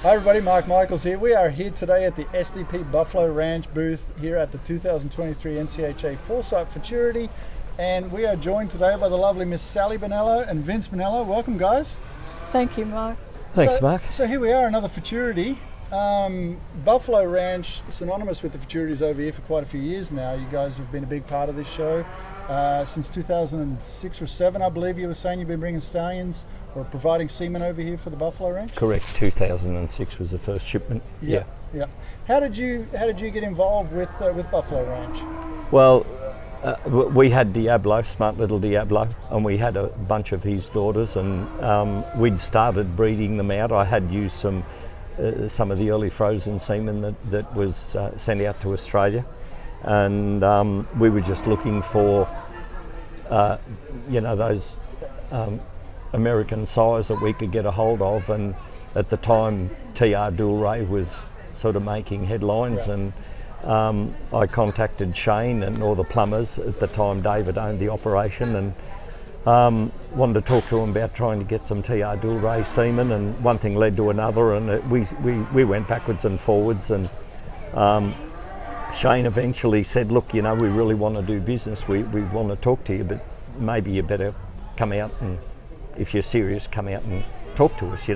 Hi everybody, Mark Michaels here. We are here today at the SDP Buffalo Ranch booth here at the 2023 NCHA Foresight Futurity, and we are joined today by the lovely Miss Sally Bonello and Vince Bonello. Welcome, guys. Thank you, Mark. Thanks, Mark. So here we are, another Futurity. Buffalo Ranch, synonymous with the Futurities over here for quite a few years now. You guys have been a big part of this show. Since 2006 or 7, I believe you were saying you've been bringing stallions or providing semen over here for the Buffalo Ranch? Correct. 2006 was the first shipment. Yeah. How did you get involved with Buffalo Ranch? Well, we had Diablo, smart little Diablo, and we had a bunch of his daughters, and we'd started breeding them out. I had used some of the early frozen semen that was sent out to Australia, and we were just looking for those American sires that we could get a hold of, and at the time TR Dual Ray was sort of making headlines, and I contacted Shane and all the plumbers at the time. David owned the operation, and wanted to talk to him about trying to get some TR Dual Ray semen, and one thing led to another, and we went backwards and forwards, and Shane eventually said, look, we really want to do business, we want to talk to you, but maybe you better come out, and if you're serious, come out and talk to us,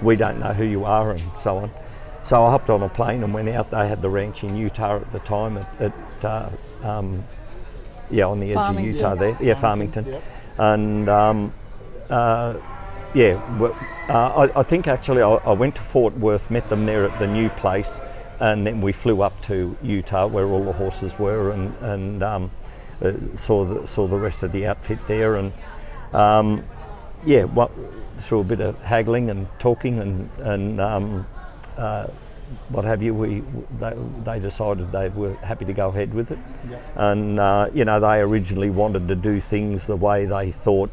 we don't know who you are, and so on. So I hopped on a plane and went out. They had the ranch in Utah at the time, on the edge of Utah there. Yeah, Farmington. Yep. And I think actually I went to Fort Worth, met them there at the new place, and then we flew up to Utah where all the horses were, and saw the rest of the outfit there, and through a bit of haggling and talking and what have you, they decided they were happy to go ahead with it. Yep. And they originally wanted to do things the way they thought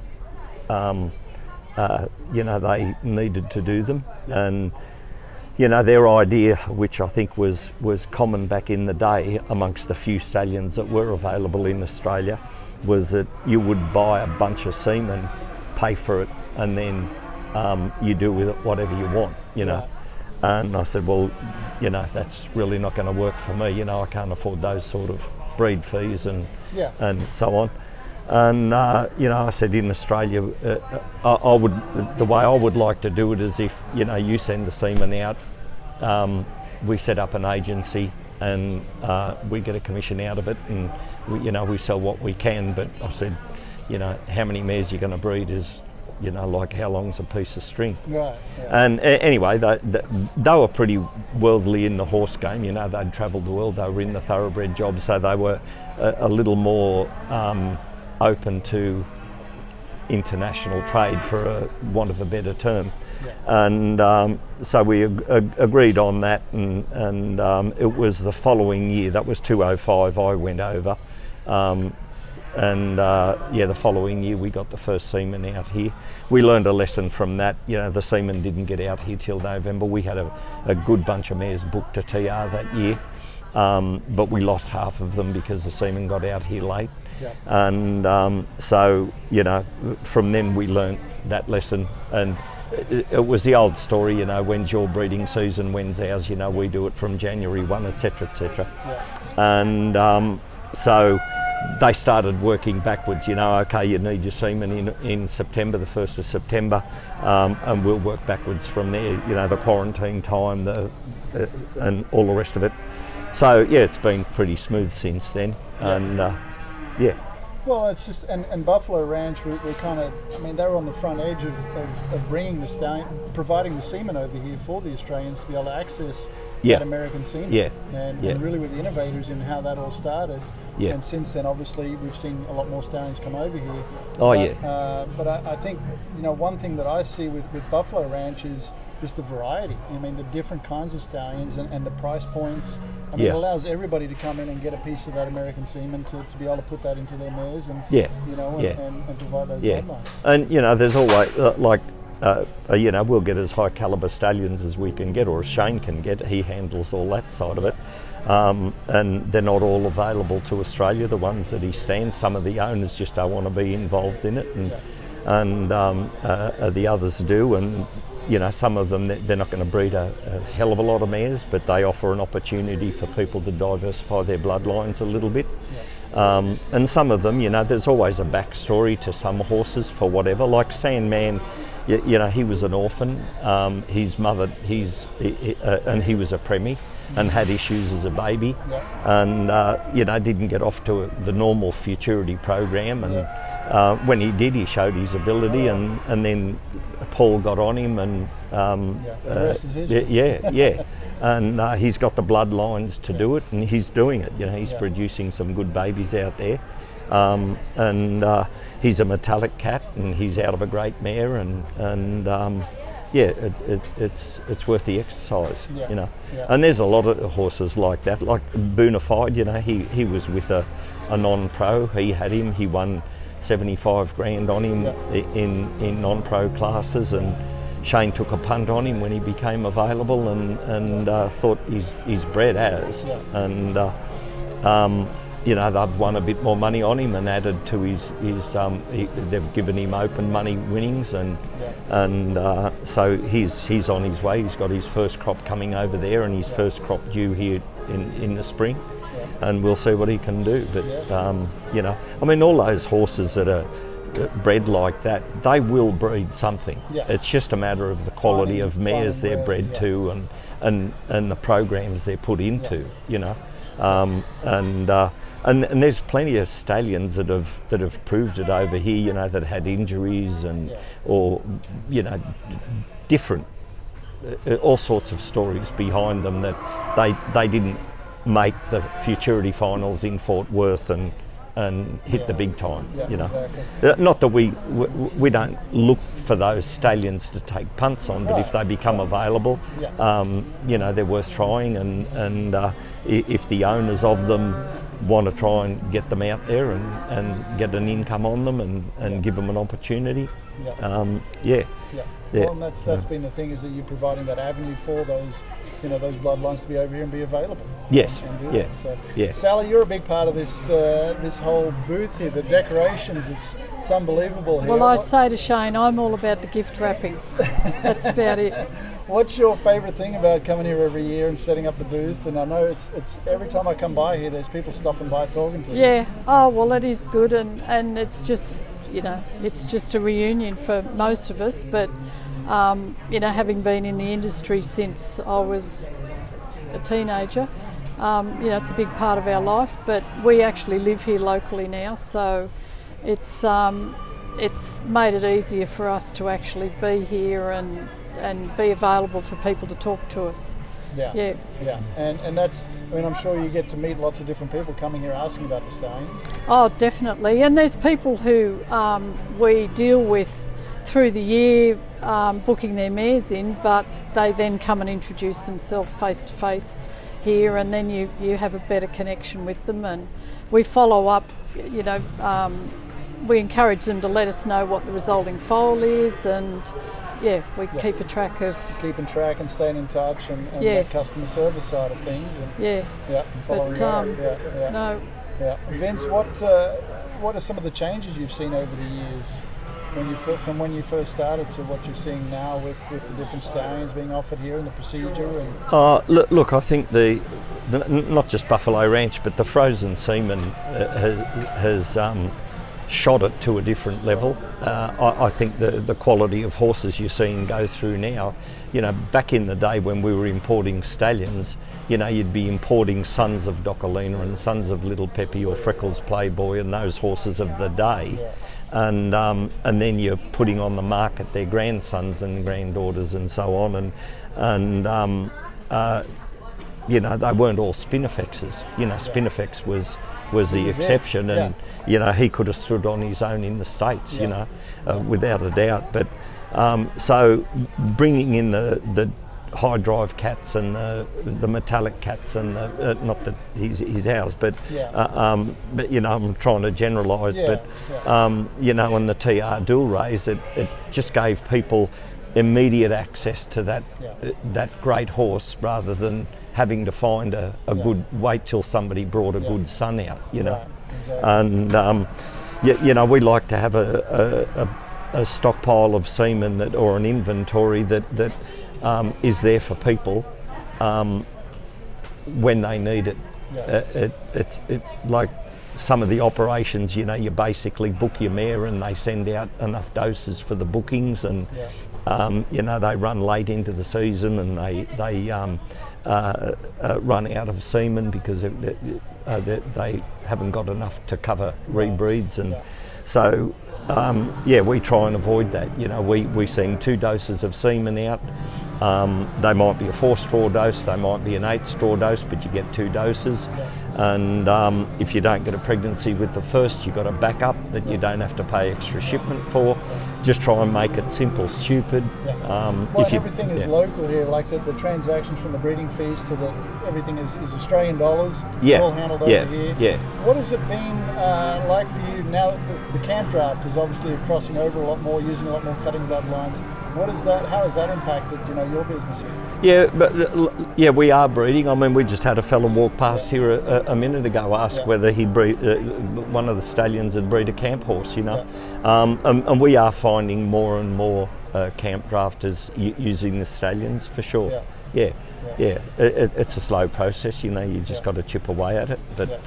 they needed to do them. Yep. And their idea, which I think was common back in the day amongst the few stallions that were available in Australia, was that you would buy a bunch of semen, pay for it, and then you do with it whatever you want, Right. And I said, well, that's really not going to work for me. I can't afford those sort of breed fees and so on. And I said, in Australia, the way I would like to do it is if you send the semen out, we set up an agency, and we get a commission out of it, and we sell what we can. But I said, how many mares you're going to breed is like how long's a piece of string. Right. Yeah. And anyway, they were pretty worldly in the horse game. They'd travelled the world. They were in the thoroughbred job, so they were a little more open to international trade, for a want of a better term. Yeah. And so we agreed on that, and it was the following year. That was 2005. I went over. The following year we got the first semen out here. We learned a lesson from that. The semen didn't get out here till November. We had a good bunch of mares booked to TR that year, but we lost half of them because the semen got out here late. Yeah. And from then we learnt that lesson, and it was the old story, when's your breeding season, when's ours, we do it from January 1, etc., etc. Yeah. And so they started working backwards, okay, you need your semen in September, the 1st of September, and we'll work backwards from there, the quarantine time, and all the rest of it. So, it's been pretty smooth since then, and Well, it's just, and Buffalo Ranch, we're kind of, they were on the front edge of bringing the stallion, providing the semen over here for the Australians to be able to access that American semen. Yeah. And really were the innovators in how that all started. Yeah. And since then, obviously, we've seen a lot more stallions come over here. But I think, one thing that I see with Buffalo Ranch is just the variety. The different kinds of stallions and the price points. It allows everybody to come in and get a piece of that American semen to be able to put that into their mares and and provide those bloodlines. And there's always we'll get as high caliber stallions as we can get, or as Shane can get. He handles all that side of it. And they're not all available to Australia, the ones that he stands. Some of the owners just don't want to be involved in it, and the others do. And some of them, they're not going to breed a hell of a lot of mares, but they offer an opportunity for people to diversify their bloodlines a little bit. And some of them, there's always a backstory to some horses for whatever. Like Sandman, he was an orphan. His mother, and he was a premie and had issues as a baby, and didn't get off to the normal Futurity program. And when he did, he showed his ability, and then Paul got on him, and the rest is history. And he's got the bloodlines to do it, and he's doing it. He's producing some good babies out there, and he's a metallic cat, and he's out of a great mare, and it's worth the exercise. And there's a lot of horses like that, like Bonafide. He was with a non-pro. He had him. He won 75 grand on him in non-pro classes, and Shane took a punt on him when he became available, and thought he's bred as, and they've won a bit more money on him and added to his they've given him open money winnings, and so he's on his way. He's got his first crop coming over there, and his first crop due here in the spring, and we'll see what he can do. But all those horses that are bred like that, they will breed something. It's just a matter of the quality of mares they're bred to, and the programs they're put into. And there's plenty of stallions that have proved it over here. That had injuries or different all sorts of stories behind them, that they didn't make the Futurity finals in Fort Worth and hit the big time. Exactly. Not that we don't look for those stallions to take punts on, but if they become available, they're worth trying, and if the owners of them want to try and get them out there and get an income on them and give them an opportunity. Well, and that's been the thing, is that you're providing that avenue for those those bloodlines to be over here and be available. Yes. Sally, you're a big part of this this whole booth here, the decorations. It's unbelievable here. Well, I say to Shane, I'm all about the gift wrapping. That's about it. What's your favourite thing about coming here every year and setting up the booth? And I know it's every time I come by here, there's people stopping by talking to you. Yeah. Oh, well, it is good, and it's just it's just a reunion for most of us. But having been in the industry since I was a teenager, it's a big part of our life. But we actually live here locally now, so it's made it easier for us to actually be here and be available for people to talk to us. Yeah. And that's, I'm sure you get to meet lots of different people coming here asking about the stallions. Oh, definitely. And there's people who we deal with through the year, booking their mares in, but they then come and introduce themselves face to face here, and then you have a better connection with them, and we follow up. We encourage them to let us know what the resulting foal is, and we keep a track of keeping track and staying in touch, and that customer service side of things, and following Vince, what are some of the changes you've seen over the years from when you first started to what you're seeing now with the different stallions being offered here and the procedure? And look, I think the not just Buffalo Ranch, but the frozen semen has shot it to a different level. I think the quality of horses you're seeing go through now, back in the day when we were importing stallions, you'd be importing Sons of Docalina and Sons of Little Peppy or Freckles Playboy and those horses of the day. And then you're putting on the market their grandsons and granddaughters and so on, and they weren't all Spinifexes. Spinifex was the exception, and he could have stood on his own in the States, without a doubt. But so bringing in the high drive cats and the metallic cats, and not that he's ours, but I'm trying to generalise, and the TR dual raise, it just gave people immediate access to that great horse, rather than having to find a good, wait till somebody brought a good son out, Exactly. And we like to have a a stockpile of semen or an inventory that is there for people when they need it. It's like some of the operations, you basically book your mare and they send out enough doses for the bookings, and they run late into the season and they run out of semen because they haven't got enough to cover rebreeds, and so we try and avoid that. We send 2 doses of semen out. They might be a 4-straw dose, they might be an 8-straw dose, but you get 2 doses. And if you don't get a pregnancy with the first, you've got a backup that you don't have to pay extra shipment for. Just try and make it simple, stupid. Everything is local here, like the transactions from the breeding fees to everything is Australian dollars. It's all handled over here. What has it been like for you now that the camp draft is obviously crossing over a lot more, using a lot more cutting bloodlines? How has that impacted, your business here? We are breeding. I mean, we just had a fella walk past here a minute ago, ask whether he'd breed, one of the stallions had breed a camp horse, and we are finding more and more camp drafters using the stallions for sure. It's a slow process, you just got to chip away at it. But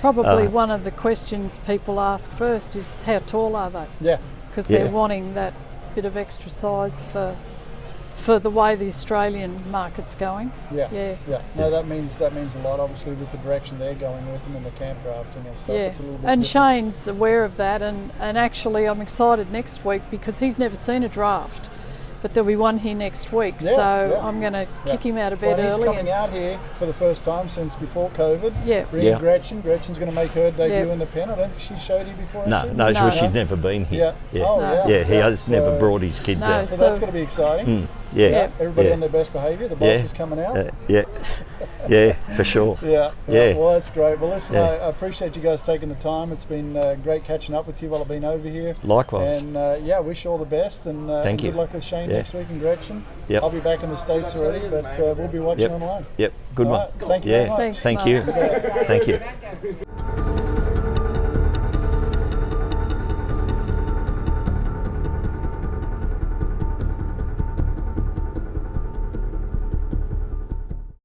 probably one of the questions people ask first is how tall are they? Because they're wanting that bit of extra size for the way the Australian market's going. No, that means a lot, obviously, with the direction they're going with them in the camp drafting and stuff. It's a little bit and different. Shane's aware of that, and actually I'm excited next week because he's never seen a draft, but there'll be one here next week, I'm going to kick him out of bed early. He's coming out here for the first time since before COVID. Bringing Gretchen. Gretchen's going to make her debut in the pen. I don't think she showed you before. No, she'd never been here. He has never brought his kids out. So that's going to be exciting. Everybody on their best behaviour. The boss is coming out. For sure. Well, that's great. Well, listen, I appreciate you guys taking the time. It's been great catching up with you while I've been over here. Likewise. And wish you all the best, and Thank you. Good luck with Shane next week and Gretchen. I'll be back in the States already, but we'll be watching online. Good one. Thank you very much. Thanks, Thank you. Thank you.